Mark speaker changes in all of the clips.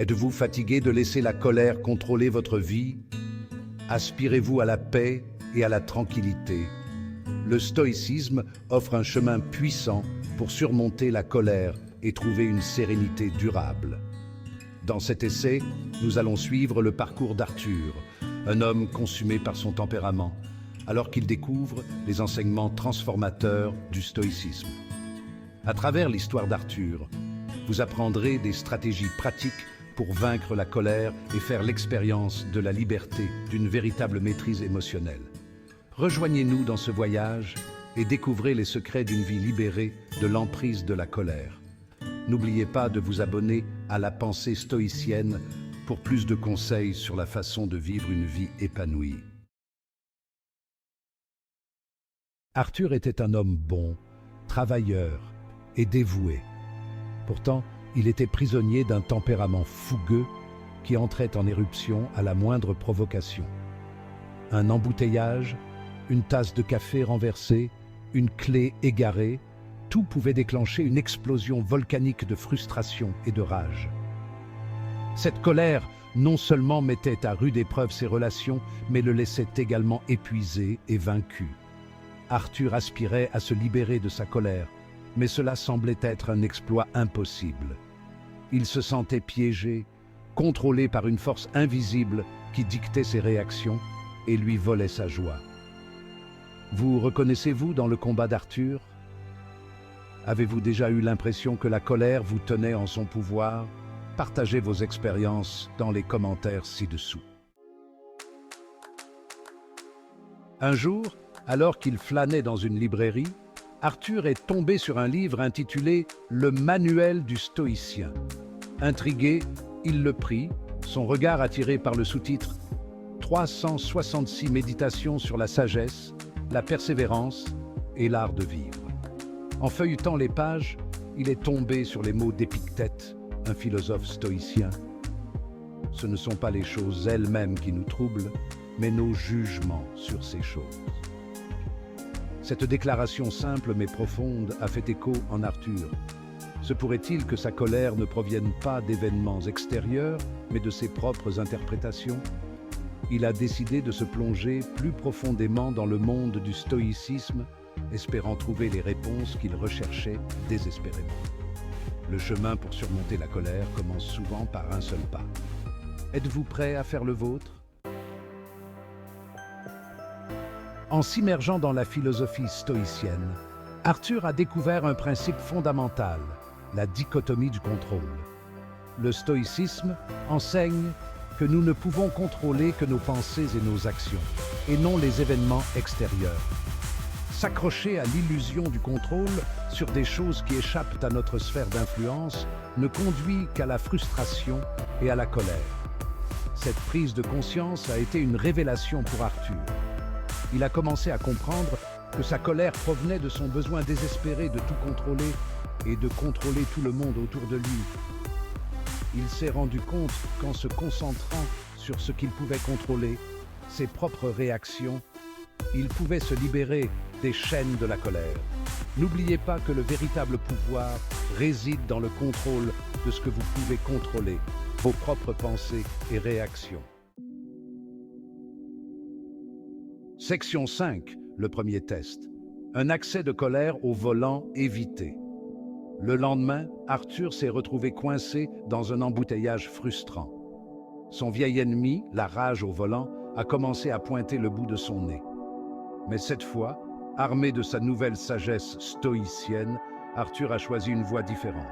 Speaker 1: Êtes-vous fatigué de laisser la colère contrôler votre vie? Aspirez-vous à la paix et à la tranquillité? Le stoïcisme offre un chemin puissant pour surmonter la colère et trouver une sérénité durable. Dans cet essai, nous allons suivre le parcours d'Arthur, un homme consumé par son tempérament, alors qu'il découvre les enseignements transformateurs du stoïcisme. À travers l'histoire d'Arthur, vous apprendrez des stratégies pratiques pour vaincre la colère et faire l'expérience de la liberté, d'une véritable maîtrise émotionnelle. Rejoignez-nous dans ce voyage et découvrez les secrets d'une vie libérée de l'emprise de la colère. N'oubliez pas de vous abonner à la pensée stoïcienne pour plus de conseils sur la façon de vivre une vie épanouie. Arthur était un homme bon, travailleur et dévoué. Pourtant, il était prisonnier d'un tempérament fougueux qui entrait en éruption à la moindre provocation. Un embouteillage, une tasse de café renversée, une clé égarée, tout pouvait déclencher une explosion volcanique de frustration et de rage. Cette colère non seulement mettait à rude épreuve ses relations, mais le laissait également épuisé et vaincu. Arthur aspirait à se libérer de sa colère, mais cela semblait être un exploit impossible. Il se sentait piégé, contrôlé par une force invisible qui dictait ses réactions et lui volait sa joie. Vous reconnaissez-vous dans le combat d'Arthur? Avez-vous déjà eu l'impression que la colère vous tenait en son pouvoir? Partagez vos expériences dans les commentaires ci-dessous. Un jour, alors qu'il flânait dans une librairie, Arthur est tombé sur un livre intitulé « Le manuel du stoïcien ». Intrigué, il le prit, son regard attiré par le sous-titre « 366 méditations sur la sagesse, la persévérance et l'art de vivre ». En feuilletant les pages, il est tombé sur les mots d'Épictète, un philosophe stoïcien. Ce ne sont pas les choses elles-mêmes qui nous troublent, mais nos jugements sur ces choses. Cette déclaration simple mais profonde a fait écho en Arthur. Se pourrait-il que sa colère ne provienne pas d'événements extérieurs, mais de ses propres interprétations? Il a décidé de se plonger plus profondément dans le monde du stoïcisme, espérant trouver les réponses qu'il recherchait désespérément. Le chemin pour surmonter la colère commence souvent par un seul pas. Êtes-vous prêt à faire le vôtre? En s'immergeant dans la philosophie stoïcienne, Arthur a découvert un principe fondamental, la dichotomie du contrôle. Le stoïcisme enseigne que nous ne pouvons contrôler que nos pensées et nos actions, et non les événements extérieurs. S'accrocher à l'illusion du contrôle sur des choses qui échappent à notre sphère d'influence ne conduit qu'à la frustration et à la colère. Cette prise de conscience a été une révélation pour Arthur. Il a commencé à comprendre que sa colère provenait de son besoin désespéré de tout contrôler et de contrôler tout le monde autour de lui. Il s'est rendu compte qu'en se concentrant sur ce qu'il pouvait contrôler, ses propres réactions, il pouvait se libérer des chaînes de la colère. N'oubliez pas que le véritable pouvoir réside dans le contrôle de ce que vous pouvez contrôler, vos propres pensées et réactions. Section 5, le premier test. Un accès de colère au volant évité. Le lendemain, Arthur s'est retrouvé coincé dans un embouteillage frustrant. Son vieil ennemi, la rage au volant, a commencé à pointer le bout de son nez. Mais cette fois, armé de sa nouvelle sagesse stoïcienne, Arthur a choisi une voie différente.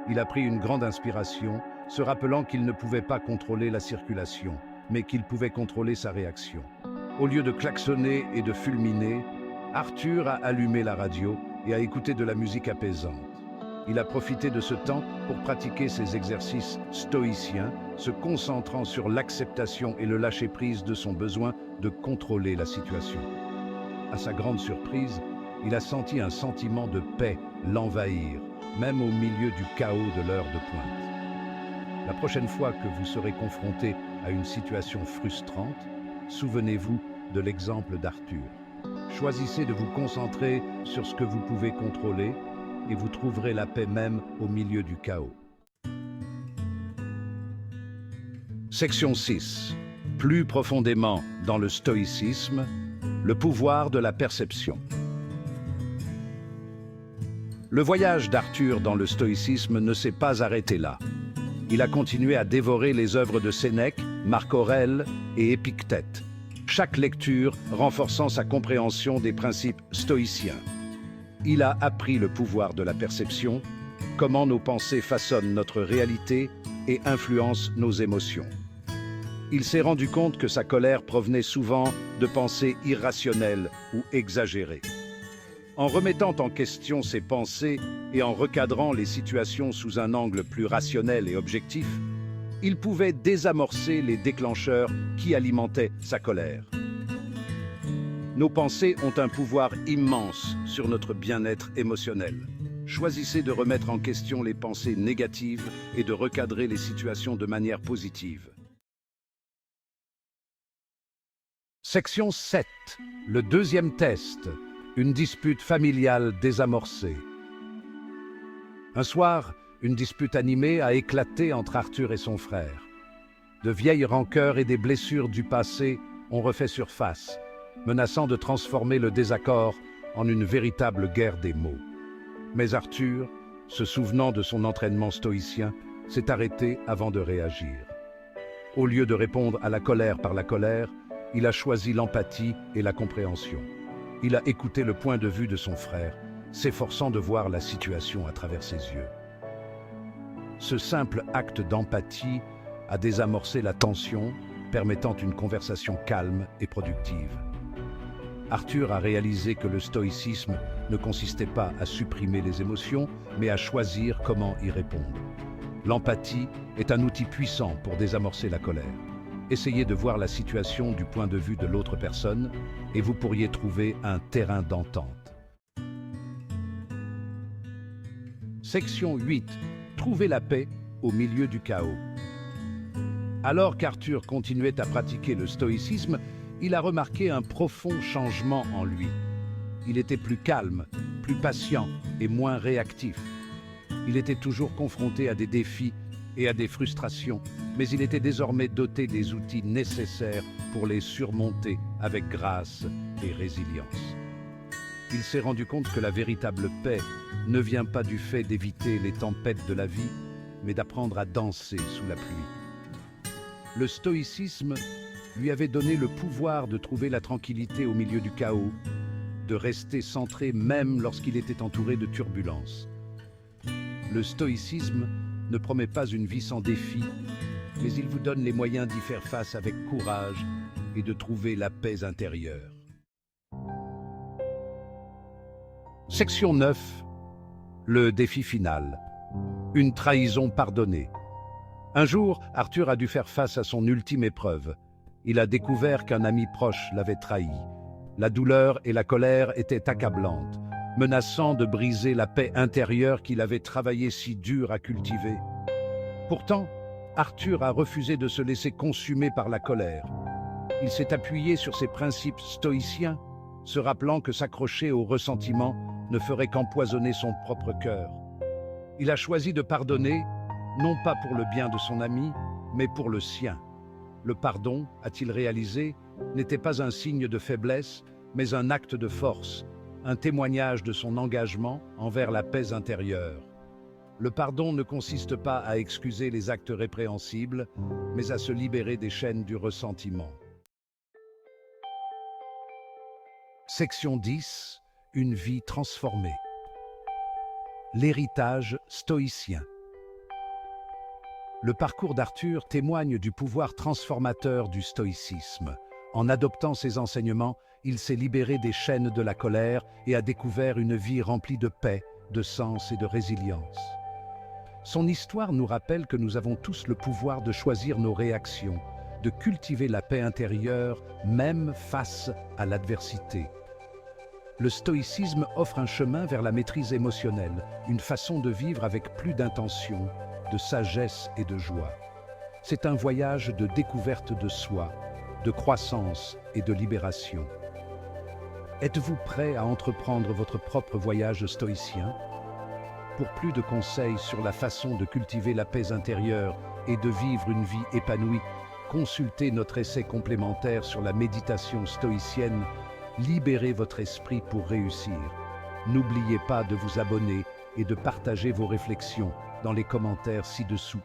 Speaker 1: Il a pris une grande inspiration, se rappelant qu'il ne pouvait pas contrôler la circulation, mais qu'il pouvait contrôler sa réaction. Au lieu de klaxonner et de fulminer, Arthur a allumé la radio et a écouté de la musique apaisante. Il a profité de ce temps pour pratiquer ses exercices stoïciens, se concentrant sur l'acceptation et le lâcher-prise de son besoin de contrôler la situation. À sa grande surprise, il a senti un sentiment de paix l'envahir, même au milieu du chaos de l'heure de pointe. La prochaine fois que vous serez confronté à une situation frustrante, souvenez-vous de l'exemple d'Arthur. Choisissez de vous concentrer sur ce que vous pouvez contrôler et vous trouverez la paix même au milieu du chaos. Section 6. Plus profondément dans le stoïcisme, le pouvoir de la perception. Le voyage d'Arthur dans le stoïcisme ne s'est pas arrêté là. Il a continué à dévorer les œuvres de Sénèque, Marc Aurèle et Épictète, chaque lecture renforçant sa compréhension des principes stoïciens. Il a appris le pouvoir de la perception, comment nos pensées façonnent notre réalité et influencent nos émotions. Il s'est rendu compte que sa colère provenait souvent de pensées irrationnelles ou exagérées. En remettant en question ses pensées et en recadrant les situations sous un angle plus rationnel et objectif, il pouvait désamorcer les déclencheurs qui alimentaient sa colère. Nos pensées ont un pouvoir immense sur notre bien-être émotionnel. Choisissez de remettre en question les pensées négatives et de recadrer les situations de manière positive. Section 7. Le deuxième test. Une dispute familiale désamorcée. Un soir, une dispute animée a éclaté entre Arthur et son frère. De vieilles rancœurs et des blessures du passé ont refait surface, menaçant de transformer le désaccord en une véritable guerre des mots. Mais Arthur, se souvenant de son entraînement stoïcien, s'est arrêté avant de réagir. Au lieu de répondre à la colère par la colère, il a choisi l'empathie et la compréhension. Il a écouté le point de vue de son frère, s'efforçant de voir la situation à travers ses yeux. Ce simple acte d'empathie a désamorcé la tension, permettant une conversation calme et productive. Arthur a réalisé que le stoïcisme ne consistait pas à supprimer les émotions, mais à choisir comment y répondre. L'empathie est un outil puissant pour désamorcer la colère. Essayez de voir la situation du point de vue de l'autre personne et vous pourriez trouver un terrain d'entente. Section 8. Trouver la paix au milieu du chaos. Alors qu'Arthur continuait à pratiquer le stoïcisme, il a remarqué un profond changement en lui. Il était plus calme, plus patient et moins réactif. Il était toujours confronté à des défis et à des frustrations, mais il était désormais doté des outils nécessaires pour les surmonter avec grâce et résilience. Il s'est rendu compte que la véritable paix ne vient pas du fait d'éviter les tempêtes de la vie, mais d'apprendre à danser sous la pluie. Le stoïcisme lui avait donné le pouvoir de trouver la tranquillité au milieu du chaos, de rester centré même lorsqu'il était entouré de turbulences. Le stoïcisme ne promet pas une vie sans défis, mais il vous donne les moyens d'y faire face avec courage et de trouver la paix intérieure. Section 9. Le défi final. Une trahison pardonnée. Un jour, Arthur a dû faire face à son ultime épreuve. Il a découvert qu'un ami proche l'avait trahi. La douleur et la colère étaient accablantes, menaçant de briser la paix intérieure qu'il avait travaillé si dur à cultiver. Pourtant, Arthur a refusé de se laisser consumer par la colère. Il s'est appuyé sur ses principes stoïciens, se rappelant que s'accrocher au ressentiment ne ferait qu'empoisonner son propre cœur. Il a choisi de pardonner, non pas pour le bien de son ami, mais pour le sien. Le pardon, a-t-il réalisé, n'était pas un signe de faiblesse, mais un acte de force, un témoignage de son engagement envers la paix intérieure. Le pardon ne consiste pas à excuser les actes répréhensibles, mais à se libérer des chaînes du ressentiment. Section 10. Une vie transformée. L'héritage stoïcien. Le parcours d'Arthur témoigne du pouvoir transformateur du stoïcisme. En adoptant ses enseignements, il s'est libéré des chaînes de la colère et a découvert une vie remplie de paix, de sens et de résilience. Son histoire nous rappelle que nous avons tous le pouvoir de choisir nos réactions, de cultiver la paix intérieure, même face à l'adversité. Le stoïcisme offre un chemin vers la maîtrise émotionnelle, une façon de vivre avec plus d'intention, de sagesse et de joie. C'est un voyage de découverte de soi, de croissance et de libération. Êtes-vous prêt à entreprendre votre propre voyage stoïcien? Pour plus de conseils sur la façon de cultiver la paix intérieure et de vivre une vie épanouie, consultez notre essai complémentaire sur la méditation stoïcienne. Libérez votre esprit pour réussir. N'oubliez pas de vous abonner et de partager vos réflexions dans les commentaires ci-dessous.